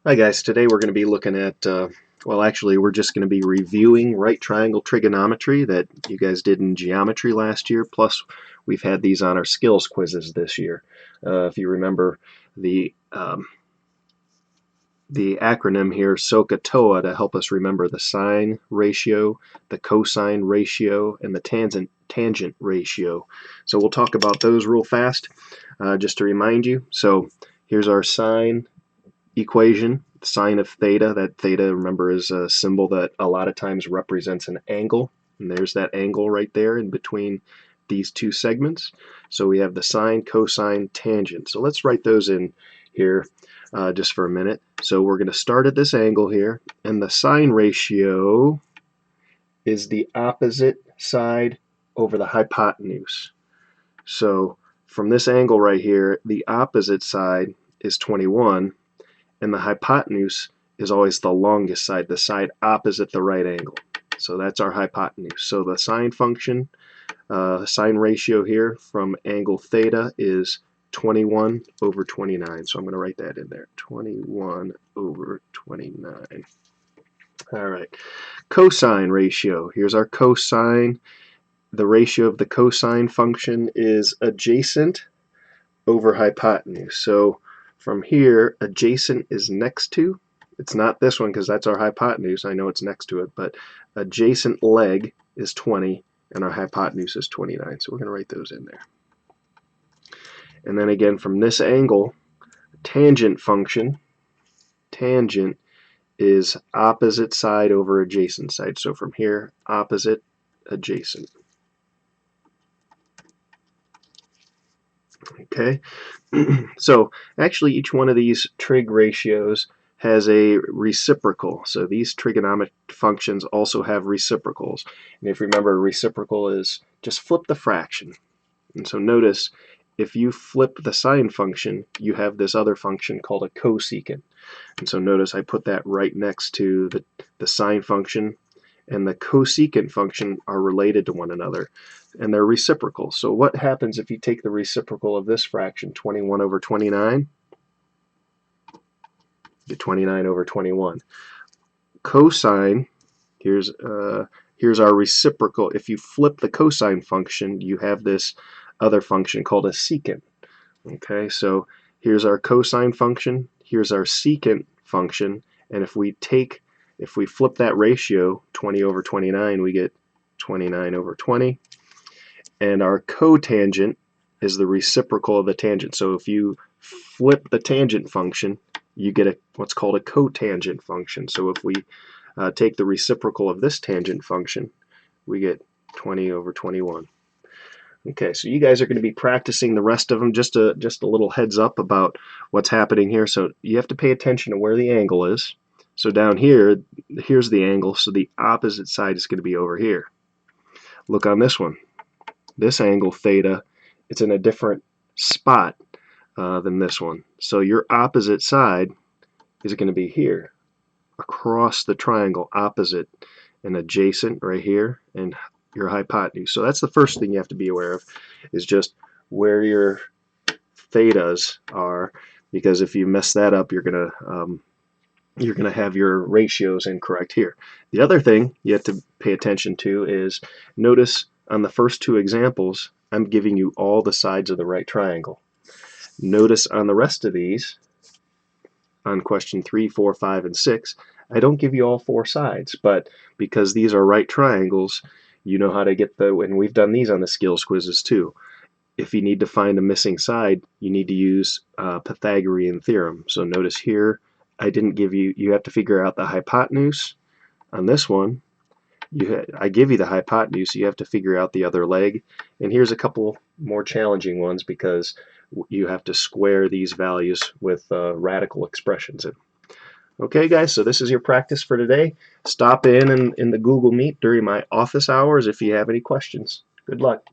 Hi guys, today we're going to be looking at, well actually we're just going to be reviewing right triangle trigonometry that you guys did in geometry last year, plus we've had these on our skills quizzes this year. If you remember the acronym here, SOH-CAH-TOA, to help us remember the sine ratio, the cosine ratio, and the tangent ratio. So we'll talk about those real fast just to remind you. So here's our sine equation, sine of theta. That theta, remember, is a symbol that a lot of times represents an angle, and there's that angle right there in between these two segments. So we have the sine, cosine, tangent. So let's write those in here just for a minute. So we're going to start at this angle here, and the sine ratio is the opposite side over the hypotenuse. So from this angle right here, the opposite side is 21, and the hypotenuse is always the longest side, the side opposite the right angle. So that's our hypotenuse. So the sine function, sine ratio here from angle theta is 21 over 29. So I'm going to write that in there, 21 over 29. All right, cosine ratio. Here's our cosine. The ratio of the cosine function is adjacent over hypotenuse. So from here, adjacent is next to. It's not this one because that's our hypotenuse. I know it's next to it, but adjacent leg is 20 and our hypotenuse is 29. So we're going to write those in there. And then again, from this angle, tangent function, tangent is opposite side over adjacent side. So from here, opposite, adjacent. Okay, so actually each one of these trig ratios has a reciprocal. So these trigonometric functions also have reciprocals. And if you remember, reciprocal is just flip the fraction. And so notice, if you flip the sine function, you have this other function called a cosecant. And so notice I put that right next to the sine function, and the cosecant function are related to one another, and they're reciprocal. So what happens if you take the reciprocal of this fraction, 21 over 29? Get 29 over 21. Cosine, here's our reciprocal. If you flip the cosine function, you have this other function called a secant. Okay, so here's our cosine function, here's our secant function, and if we flip that ratio, 20 over 29, we get 29 over 20. And our cotangent is the reciprocal of the tangent. So if you flip the tangent function, you get what's called a cotangent function. So if we take the reciprocal of this tangent function, we get 20 over 21. Okay, so you guys are going to be practicing the rest of them. Just a little heads up about what's happening here. So you have to pay attention to where the angle is. So down here, here's the angle, so the opposite side is going to be over here. Look on this one. This angle, theta, it's in a different spot than this one. So your opposite side is going to be here, across the triangle, opposite and adjacent right here, and your hypotenuse. So that's the first thing you have to be aware of, is just where your thetas are, because if you mess that up, you're going to have your ratios incorrect here. The other thing you have to pay attention to is, notice on the first two examples, I'm giving you all the sides of the right triangle. Notice on the rest of these, on question 3, 4, 5, and 6, I don't give you all four sides, but because these are right triangles, you know how to get and we've done these on the skills quizzes too. If you need to find a missing side, you need to use Pythagorean theorem. So notice here, I didn't give you have to figure out the hypotenuse. On this one, I give you the hypotenuse, you have to figure out the other leg. And here's a couple more challenging ones because you have to square these values with radical expressions. Okay guys, so this is your practice for today. Stop in the Google Meet during my office hours if you have any questions. Good luck.